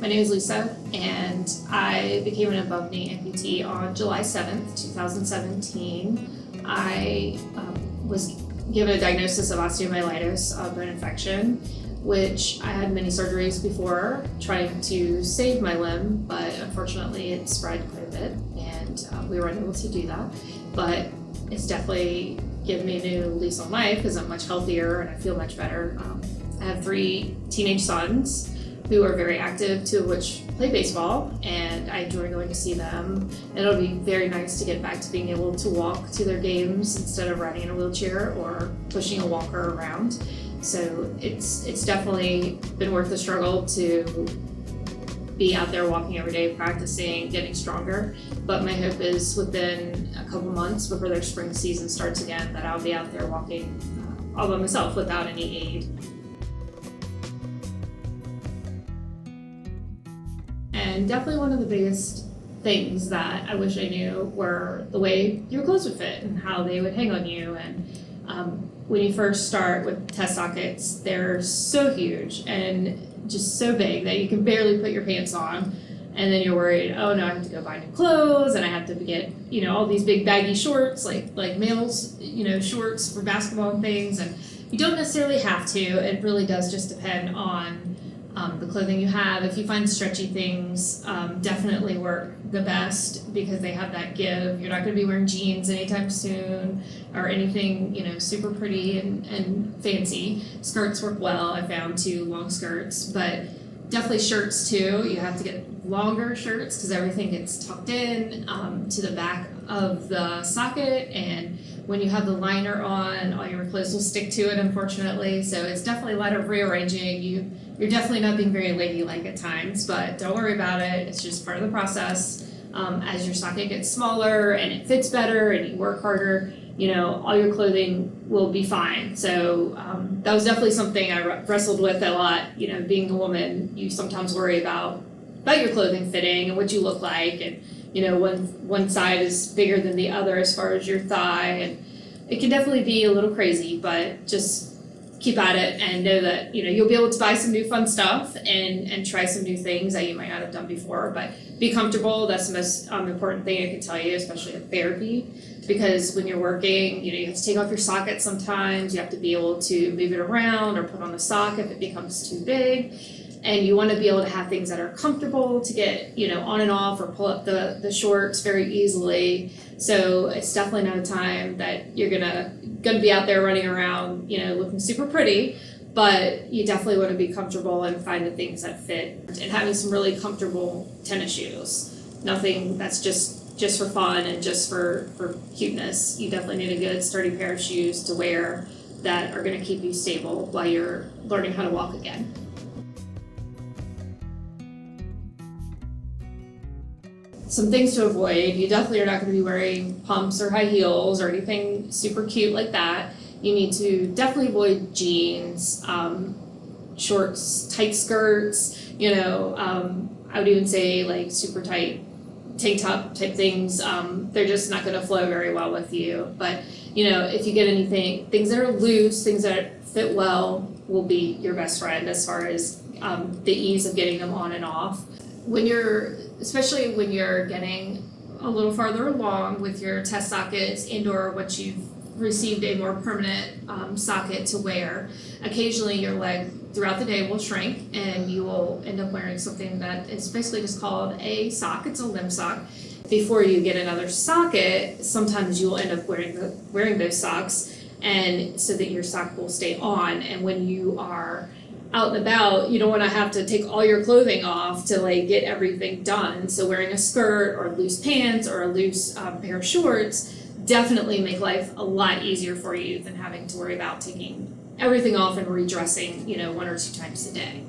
My name is Lisa, and I became an above knee amputee on July 7th, 2017. I was given a diagnosis of osteomyelitis, a bone infection, which I had many surgeries before trying to save my limb, but unfortunately it spread quite a bit, and we were unable to do that. But it's definitely given me a new lease on life because I'm much healthier and I feel much better. I have 3 teenage sons who are very active, 2 of which play baseball, and I enjoy going to see them. And it'll be very nice to get back to being able to walk to their games instead of riding in a wheelchair or pushing a walker around. So it's definitely been worth the struggle to be out there walking every day, practicing, getting stronger. But my hope is within a couple months before their spring season starts again that I'll be out there walking all by myself without any aid. And definitely one of the biggest things that I wish I knew were the way your clothes would fit and how they would hang on you. And when you first start with test sockets, they're so huge and just so big that you can barely put your pants on. And then you're worried, oh no, I have to go buy new clothes and I have to get, all these big baggy shorts, like males, shorts for basketball and things. And you don't necessarily have to. It really does just depend on the clothing you have. If you find stretchy things, definitely work the best because they have that give. You're not going to be wearing jeans anytime soon or anything, super pretty and fancy. Skirts work well, I found too, long skirts, but definitely shirts too. You have to get longer shirts because everything gets tucked in to the back of the socket, and when you have the liner on, all your clothes will stick to it, unfortunately. So it's definitely a lot of rearranging. You're definitely not being very ladylike at times, but don't worry about it. It's just part of the process. As your socket gets smaller and it fits better and you work harder, all your clothing will be fine. So that was definitely something I wrestled with a lot. Being a woman, you sometimes worry about your clothing fitting and what you look like, and one side is bigger than the other as far as your thigh, and it can definitely be a little crazy, but just keep at it and know that you'll be able to buy some new fun stuff and try some new things that you might not have done before. But be comfortable. That's the most important thing I can tell you, especially in therapy, because when you're working, you have to take off your socket sometimes. You have to be able to move it around or put on a sock if it becomes too big. And you want to be able to have things that are comfortable to get, on and off or pull up the shorts very easily. So it's definitely not a time that you're gonna be out there running around, looking super pretty, but you definitely want to be comfortable and find the things that fit. And having some really comfortable tennis shoes, nothing that's just for fun and just for cuteness. You definitely need a good sturdy pair of shoes to wear that are going to keep you stable while you're learning how to walk again. Some things to avoid. You definitely are not going to be wearing pumps or high heels or anything super cute like that. You need to definitely avoid jeans, shorts, tight skirts, I would even say like super tight tank top type things. They're just not going to flow very well with you. But, if you get things that are loose, things that fit well will be your best friend as far as the ease of getting them on and off. Especially when you're getting a little farther along with your test sockets and/or what you've received a more permanent socket to wear, occasionally your leg throughout the day will shrink and you will end up wearing something that is basically just called a sock. It's a limb sock. Before you get another socket, sometimes you will end up wearing those socks, and so that your sock will stay on. And when you are out and about, you don't want to have to take all your clothing off to get everything done. So wearing a skirt or loose pants or a loose pair of shorts definitely make life a lot easier for you than having to worry about taking everything off and redressing, 1 or 2 times a day.